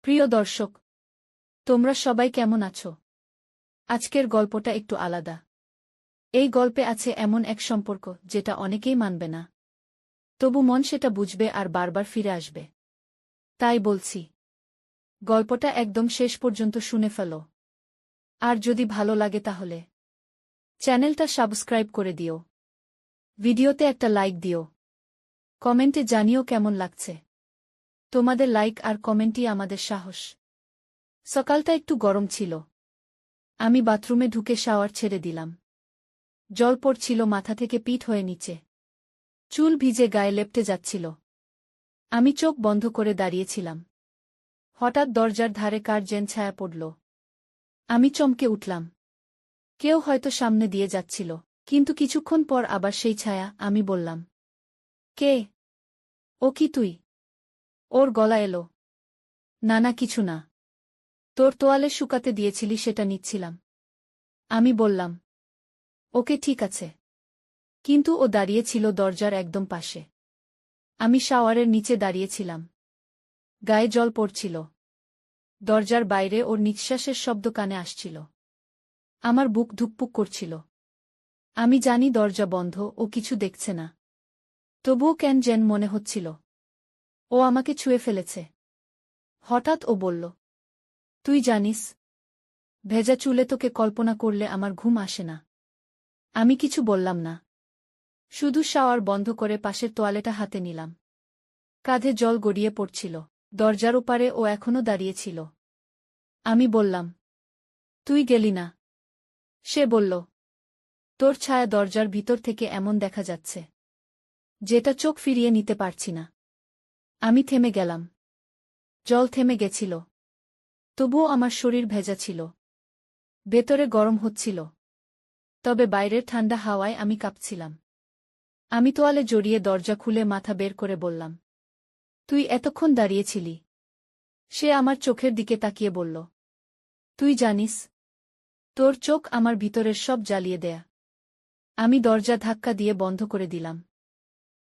প্রিয় দর্শক, তোমরা সবাই কেমন আছো? আজকের গল্পটা একটু আলাদা। এই গল্পে আছে এমন এক সম্পর্ক যেটা অনেকেই মানবে না, তবু মন সেটা বুঝবে আর বারবার ফিরে আসবে। তাই বলছি, গল্পটা একদম শেষ পর্যন্ত শুনে ফেলো। আর যদি ভালো লাগে তাহলে চ্যানেলটা সাবস্ক্রাইব করে দিও, ভিডিওতে একটা লাইক দিও, কমেন্টে জানিও কেমন লাগছে। তোমাদের লাইক আর কমেন্টই আমাদের সাহস। সকালটা একটু গরম ছিল। আমি বাথরুমে ঢুকে শাওয়ার ছেড়ে দিলাম। জল পড়ছিল মাথা থেকে পিঠ হয়ে নিচে। চুল ভিজে গায়ে লেপ্টে যাচ্ছিল। আমি চোখ বন্ধ করে দাঁড়িয়েছিলাম। হঠাৎ দরজার ধারে কার যেন ছায়া পড়ল। আমি চমকে উঠলাম। কেউ হয়তো সামনে দিয়ে যাচ্ছিল, কিন্তু কিছুক্ষণ পর আবার সেই ছায়া। আমি বললাম, কে? ও কি তুই? ওর গলা এলো, না না কিছু না, তোর তোয়ালে শুকাতে দিয়েছিলি সেটা নিচ্ছিলাম। আমি বললাম, ওকে ঠিক আছে। কিন্তু ও দাঁড়িয়েছিল দরজার একদম পাশে। আমি শাওয়ারের নিচে দাঁড়িয়েছিলাম। গায়ে জল পড়ছিল। দরজার বাইরে ওর নিঃশ্বাসের শব্দ কানে আসছিল। আমার বুক ধুকপুক করছিল। আমি জানি দরজা বন্ধ, ও কিছু দেখছে না। তবুও কেন যেন মনে হচ্ছিল ও আমাকে ছুঁয়ে ফেলেছে। হঠাৎ ও বলল, তুই জানিস, ভেজা চুলে তোকে কল্পনা করলে আমার ঘুম আসে না। আমি কিছু বললাম না, শুধু শাওয়ার বন্ধ করে পাশের তোয়ালেটা হাতে নিলাম। কাঁধে জল গড়িয়ে পড়ছিল। দরজার ওপারে ও এখনো দাঁড়িয়েছিল। আমি বললাম, তুই গেলি না? সে বলল, তোর ছায়া দরজার ভিতর থেকে এমন দেখা যাচ্ছে যেটা চোখ ফিরিয়ে নিতে পারছি না। আমি থেমে গেলাম। জল থেমে গেছিল, তবুও আমার শরীর ভেজা ছিল। ভেতরে গরম হচ্ছিল, তবে বাইরের ঠান্ডা হাওয়ায় আমি কাঁপছিলাম। আমি তোয়ালে জড়িয়ে দরজা খুলে মাথা বের করে বললাম, তুই এতক্ষণ দাঁড়িয়েছিলি? সে আমার চোখের দিকে তাকিয়ে বলল, তুই জানিস, তোর চোখ আমার ভিতরের সব জ্বালিয়ে দেয়া। আমি দরজা ধাক্কা দিয়ে বন্ধ করে দিলাম।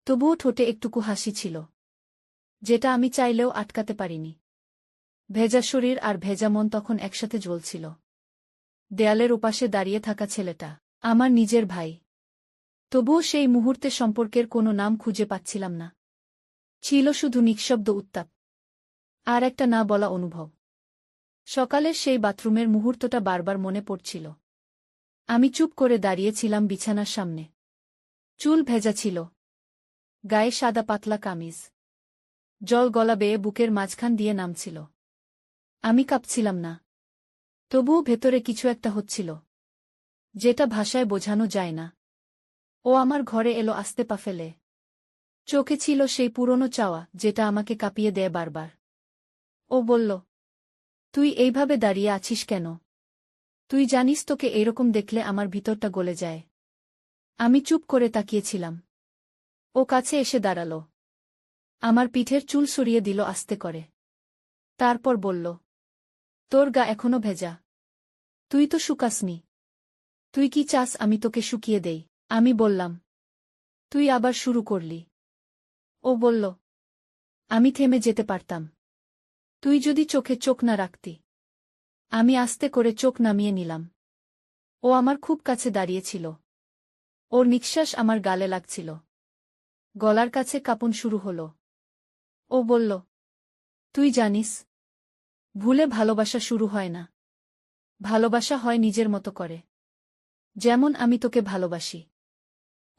তবুও ঠোঁটে একটুকু হাসি ছিল, যেটা আমি চাইলেও আটকাতে পারিনি। ভেজা শরীর আর ভেজা মন তখন একসাথে জ্বলছিল। দেয়ালের ওপাশে দাঁড়িয়ে থাকা ছেলেটা আমার নিজের ভাই। তবুও সেই মুহূর্তে সম্পর্কের কোনো নাম খুঁজে পাচ্ছিলাম না। ছিল শুধু নিঃশব্দ উত্তাপ আর একটা না বলা অনুভব। সকালের সেই বাথরুমের মুহূর্তটা বারবার মনে পড়ছিল। আমি চুপ করে দাঁড়িয়েছিলাম বিছানার সামনে। চুল ভেজা ছিল, গায়ে সাদা পাতলা কামিজ। জল গলা বেয়ে বুকের মাঝখান দিয়ে নামছিল। আমি কাঁপছিলাম না, তবুও ভেতরে কিছু একটা হচ্ছিল, যেটা ভাষায় বোঝানো যায় না। ও আমার ঘরে এলো আস্তে পা ফেলে। চোখে ছিল সেই পুরনো চাওয়া যেটা আমাকে কাঁপিয়ে দেয় বারবার। ও বলল, তুই এইভাবে দাঁড়িয়ে আছিস কেন? তুই জানিস তোকে এরকম দেখলে আমার ভিতরটা গলে যায়। আমি চুপ করে তাকিয়েছিলাম। ও কাছে এসে দাঁড়াল। আমার পিঠের চুল সরিয়ে দিল আস্তে করে। তারপর বলল, তোর গা এখনো ভেজা, তুই তো শুকাসনি। তুই কি চাস আমি তোকে শুকিয়ে দেই? আমি বললাম, তুই আবার শুরু করলি। ও বলল, আমি থেমে যেতে পারতাম, তুই যদি চোখে চোখ না রাখতি। আমি আস্তে করে চোখ নামিয়ে নিলাম। ও আমার খুব কাছে দাঁড়িয়েছিল। ওর নিঃশ্বাস আমার গালে লাগছিল। গলার কাছে কাঁপন শুরু হল। ও বলল, তুই জানিস, ভুলে ভালোবাসা শুরু হয় না। ভালোবাসা হয় নিজের মতো করে, যেমন আমি তোকে ভালোবাসি।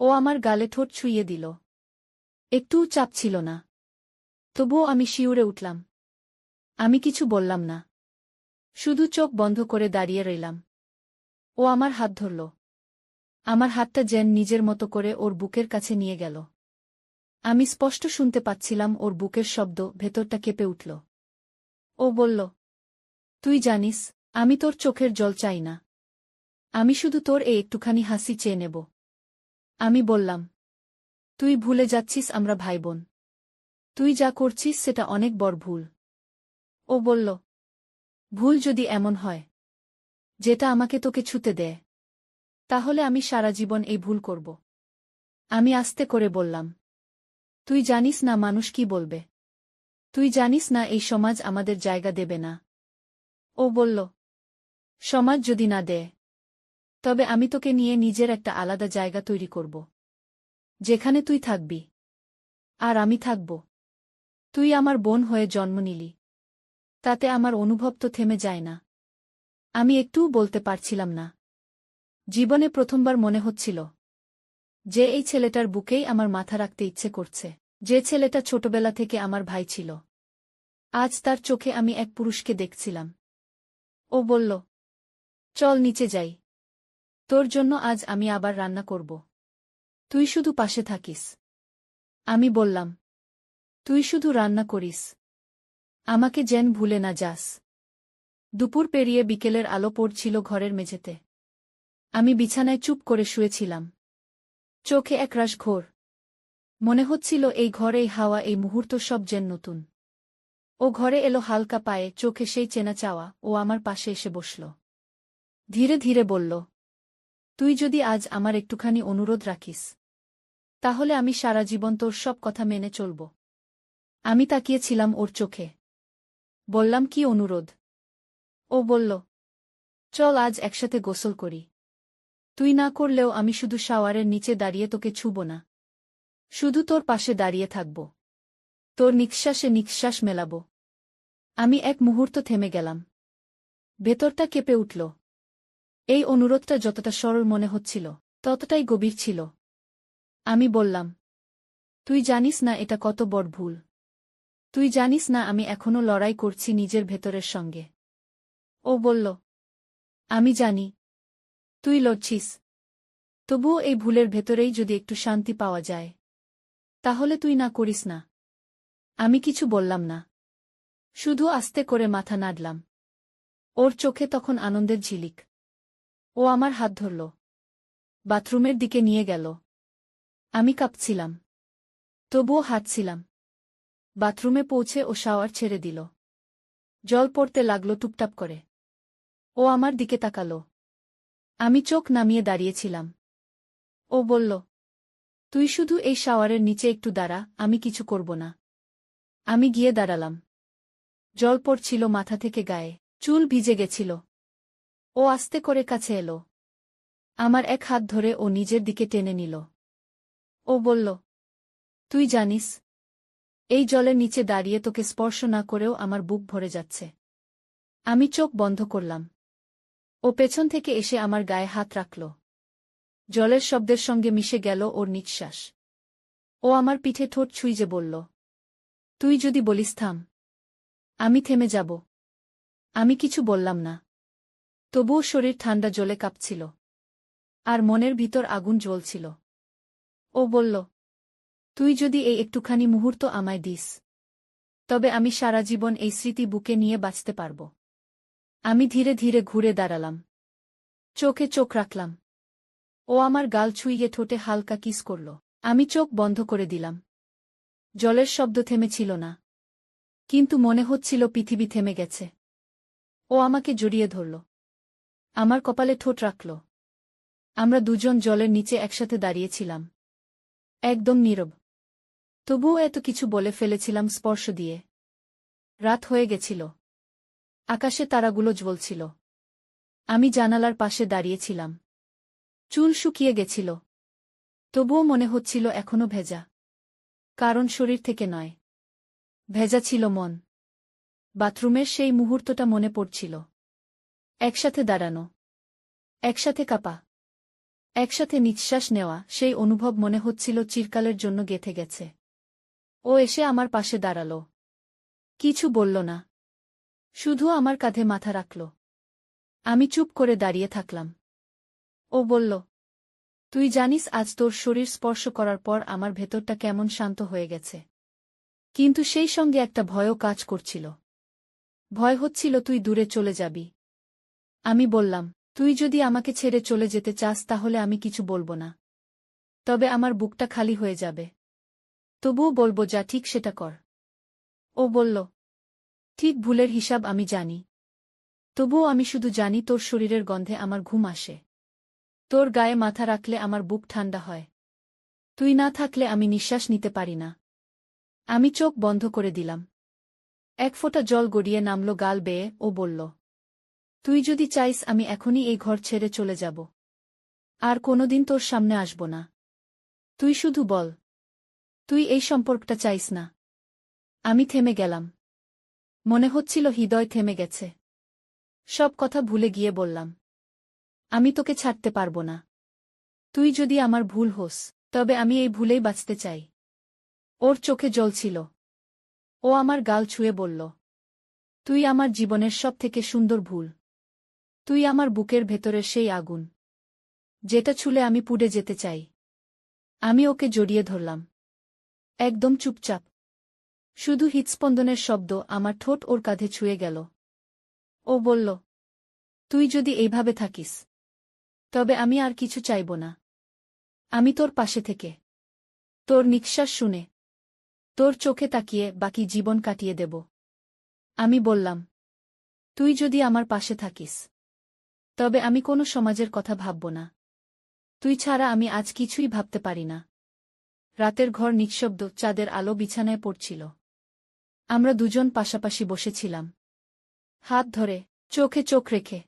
ও আমার গালে ঠোঁট ছুঁয়ে দিল। একটুও চাপ ছিল না, তবুও আমি শিউরে উঠলাম। আমি কিছু বললাম না, শুধু চোখ বন্ধ করে দাঁড়িয়ে রইলাম। ও আমার হাত ধরল। আমার হাতটা যেন নিজের মতো করে ওর বুকের কাছে নিয়ে গেল। আমি স্পষ্ট শুনতে পাচ্ছিলাম ওর বুকের শব্দ, ভেতরটা কেঁপে উঠল। ও বলল, তুই জানিস, আমি তোর চোখের জল চাই না। আমি শুধু তোর এই একটুখানি হাসি চেয়ে নেব। আমি বললাম, তুই ভুলে যাচ্ছিস আমরা ভাই বোন। তুই যা করছিস সেটা অনেক বড় ভুল। ও বলল, ভুল যদি এমন হয় যেটা আমাকে তোকে ছুতে দেয়, তাহলে আমি সারা জীবন এই ভুল করব। আমি আস্তে করে বললাম, তুই জানিস না মানুষ কি বলবে? তুই জানিস না এই সমাজ আমাদের জায়গা দেবে না। ও বলল, সমাজ যদি না দেয়, তবে আমি তোকে নিয়ে নিজের একটা আলাদা জায়গা তৈরি করব, যেখানে তুই থাকবি আর আমি থাকব। তুই আমার বোন হয়ে জন্ম নিলি, তাতে আমার অনুভব তো থেমে যায় না। আমি একটুও বলতে পারছিলাম না। জীবনে প্রথমবার মনে হচ্ছিল যে এই ছেলেটার বুকেই আমার মাথা রাখতে ইচ্ছে করছে, যে ছেলেটা ছোটবেলা থেকে আমার ভাই ছিল। আজ তার চোখে আমি এক পুরুষকে দেখছিলাম। ও বলল, চল নিচে যাই, তোর জন্য আজ আমি আবার রান্না করব, তুই শুধু পাশে থাকিস। আমি বললাম, তুই শুধু রান্না করিস, আমাকে যেন ভুলে না যাস। দুপুর পেরিয়ে বিকেলের আলো পড়ছিল ঘরের মেঝেতে। আমি বিছানায় চুপ করে শুয়েছিলাম, চোখে একরাশ ঘোর। মনে হচ্ছিল এই ঘর, এই হাওয়া, এই মুহূর্ত সব যেন নতুন। ও ঘরে এলো হালকা পায়ে, চোখে সেই চেনা চাওয়া। ও আমার পাশে এসে বসল। ধীরে ধীরে বলল, তুই যদি আজ আমার একটুখানি অনুরোধ রাখিস, তাহলে আমি সারা জীবন তোর সব কথা মেনে চলব। আমি তাকিয়েছিলাম ওর চোখে। বললাম, কি অনুরোধ? ও বলল, চল আজ একসাথে গোসল করি। তুই না করলেও আমি শুধু শাওয়ারের নিচে দাঁড়িয়ে তোকে ছুব না, শুধু তোর পাশে দাঁড়িয়ে থাকব, তোর নিঃশ্বাসে নিঃশ্বাস মেলাব। আমি এক মুহূর্ত থেমে গেলাম। ভেতরটা কেঁপে উঠল। এই অনুরোধটা যতটা সরল মনে হচ্ছিল, ততটাই গভীর ছিল। আমি বললাম, তুই জানিস না এটা কত বড় ভুল? তুই জানিস না আমি এখনো লড়াই করছি নিজের ভেতরের সঙ্গে? ও বলল, আমি জানি তুই লড়ছিস, তবুও এই ভুলের ভেতরেই যদি একটু শান্তি পাওয়া যায়, তাহলে তুই না করিস না। আমি কিছু বললাম না, শুধু আস্তে করে মাথা নাড়লাম। ওর চোখে তখন আনন্দের ঝিলিক। ও আমার হাত ধরল, বাথরুমের দিকে নিয়ে গেল। আমি কাঁপছিলাম, তবুও হাঁটছিলাম। বাথরুমে পৌঁছে ও শাওয়ার ছেড়ে দিল। জল পড়তে লাগল টুপটাপ করে। ও আমার দিকে তাকাল। আমি চোখ নামিয়ে দাঁড়িয়েছিলাম। ও বলল, তুই শুধু এই শাওয়ারের নিচে একটু দাঁড়া, আমি কিছু করব না। আমি গিয়ে দাঁড়ালাম। জল পড়ছিল মাথা থেকে গায়ে, চুল ভিজে গেছিল। ও আস্তে করে কাছে এলো। আমার এক হাত ধরে ও নিজের দিকে টেনে নিল। ও বলল, তুই জানিস, এই জলের নিচে দাঁড়িয়ে তোকে স্পর্শ না করেও আমার বুক ভরে যাচ্ছে। আমি চোখ বন্ধ করলাম। ও পেছন থেকে এসে আমার গায়ে হাত রাখল। জলের শব্দের সঙ্গে মিশে গেল ওর নিঃশ্বাস। ও আমার পিঠে ঠোঁট ছুঁইজে বলল, তুই যদি বলিস থাম, আমি থেমে যাব। আমি কিছু বললাম না, তবুও শরীর ঠান্ডা জলে কাঁপছিল, আর মনের ভিতর আগুন জ্বলছিল। ও বলল, তুই যদি এই একটুখানি মুহূর্ত আমায় দিস, তবে আমি সারা জীবন এই স্মৃতি বুকে নিয়ে বাঁচতে পারব। আমি ধীরে ধীরে ঘুরে দাঁড়ালাম, চোখে চোখ রাখলাম। ও আমার গাল ছুঁইয়ে ঠোঁটে হালকা কিস করল। আমি চোখ বন্ধ করে দিলাম। জলের শব্দ থেমেছিল না, কিন্তু মনে হচ্ছিল পৃথিবী থেমে গেছে। ও আমাকে জড়িয়ে ধরল, আমার কপালে ঠোঁট রাখল। আমরা দুজন জলের নিচে একসাথে দাঁড়িয়েছিলাম, একদম নীরব। তবুও এত কিছু বলে ফেলেছিলাম স্পর্শ দিয়ে। রাত হয়ে গেছিল, আকাশে তারাগুলো জ্বলছিল। আমি জানালার পাশে দাঁড়িয়েছিলাম। চুল শুকিয়ে গেছিল, তবুও মনে হচ্ছিল এখনো ভেজা। কারণ শরীর থেকে নয়, ভেজা ছিল মন। বাথরুমের সেই মুহূর্তটা মনে পড়ছিল। একসাথে দাঁড়ানো, একসাথে কাঁপা, একসাথে নিঃশ্বাস নেওয়া, সেই অনুভব মনে হচ্ছিল চিরকালের জন্য গেঁথে গেছে। ও এসে আমার পাশে দাঁড়াল, কিছু বলল না, শুধু আমার কাঁধে মাথা রাখল। আমি চুপ করে দাঁড়িয়ে থাকলাম। ও বলল, তুই জানিস আজ তোর শরীর স্পর্শ করার পর আমার ভেতরটা কেমন শান্ত হয়ে গেছে। কিন্তু সেই সঙ্গে একটা ভয়ও কাজ করছিল। ভয় হচ্ছিল তুই দূরে চলে যাবি। আমি বললাম, তুই যদি আমাকে ছেড়ে চলে যেতে চাস তাহলে আমি কিছু বলবো না, তবে আমার বুকটা খালি হয়ে যাবে। তবুও বলবো যা ঠিক সেটা কর। ও বলল, ঠিক ভুলের হিসাব আমি জানি, তবুও আমি শুধু জানি তোর শরীরের গন্ধে আমার ঘুম আসে, তোর গায়ে মাথা রাখলে আমার বুক ঠান্ডা হয়, তুই না থাকলে আমি নিঃশ্বাস নিতে পারি না। আমি চোখ বন্ধ করে দিলাম। এক ফোঁটা জল গড়িয়ে নামল গাল বেয়ে, ও বলল, তুই যদি চাইস আমি এখনই এই ঘর ছেড়ে চলে যাব। আর কোনোদিন তোর সামনে আসব না। তুই শুধু বল, তুই এই সম্পর্কটা চাইস না। আমি থেমে গেলাম। মনে হচ্ছিল হৃদয় থেমে গেছে। সব কথা ভুলে গিয়ে বললাম, আমি তোকে ছাড়তে পারব না। তুই যদি আমার ভুল হোস, তবে আমি এই ভুলেই বাঁচতে চাই। ওর চোখে জল ছিল। ও আমার গাল ছুঁয়ে বলল, তুই আমার জীবনের সবথেকে সুন্দর ভুল। তুই আমার বুকের ভেতরের সেই আগুন, যেটা ছুলে আমি পুড়ে যেতে চাই। আমি ওকে জড়িয়ে ধরলাম। একদম চুপচাপ। শুধু হৃৎস্পন্দনের শব্দ, আমার ঠোঁট ওর কাঁধে ছুঁয়ে গেল। ও বলল, তুই যদি এইভাবে থাকিস, তবে আমি আর কিছু চাইব না। আমি তোর পাশে থেকে, তোর নিঃশ্বাস শুনে, তোর চোখে তাকিয়ে বাকি জীবন কাটিয়ে দেব। আমি বললাম, তুই যদি আমার পাশে থাকিস, তবে আমি কোনো সমাজের কথা ভাবব না। তুই ছাড়া আমি আজ কিছুই ভাবতে পারি না। রাতের ঘর নিঃশব্দ, চাঁদের আলো বিছানায় পড়ছিল। আমরা দুজন পাশাপাশি বসেছিলাম, হাত ধরে, চোখে চোখ রেখে।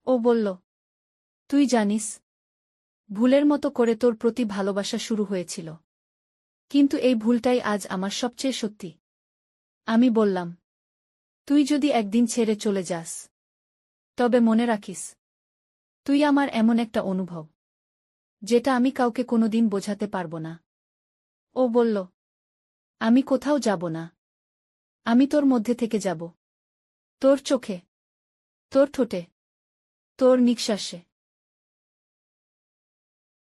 ও বলল, তুই জানিস, ভুলের মতো করে তোর প্রতি ভালোবাসা শুরু হয়েছিল। কিন্তু এই ভুলটাই আজ আমার সবচেয়ে সত্যি। আমি বললাম, তুই যদি একদিন ছেড়ে চলে যাস, তবে মনে রাখিস, তুই আমার এমন একটা অনুভব, যেটা আমি কাউকে কোনোদিন বোঝাতে পারব না। ও বলল, আমি কোথাও যাব না। আমি তোর মধ্যে থেকে যাব। তোর চোখে, তোর ঠোঁটে, তোর নিঃশ্বাসে।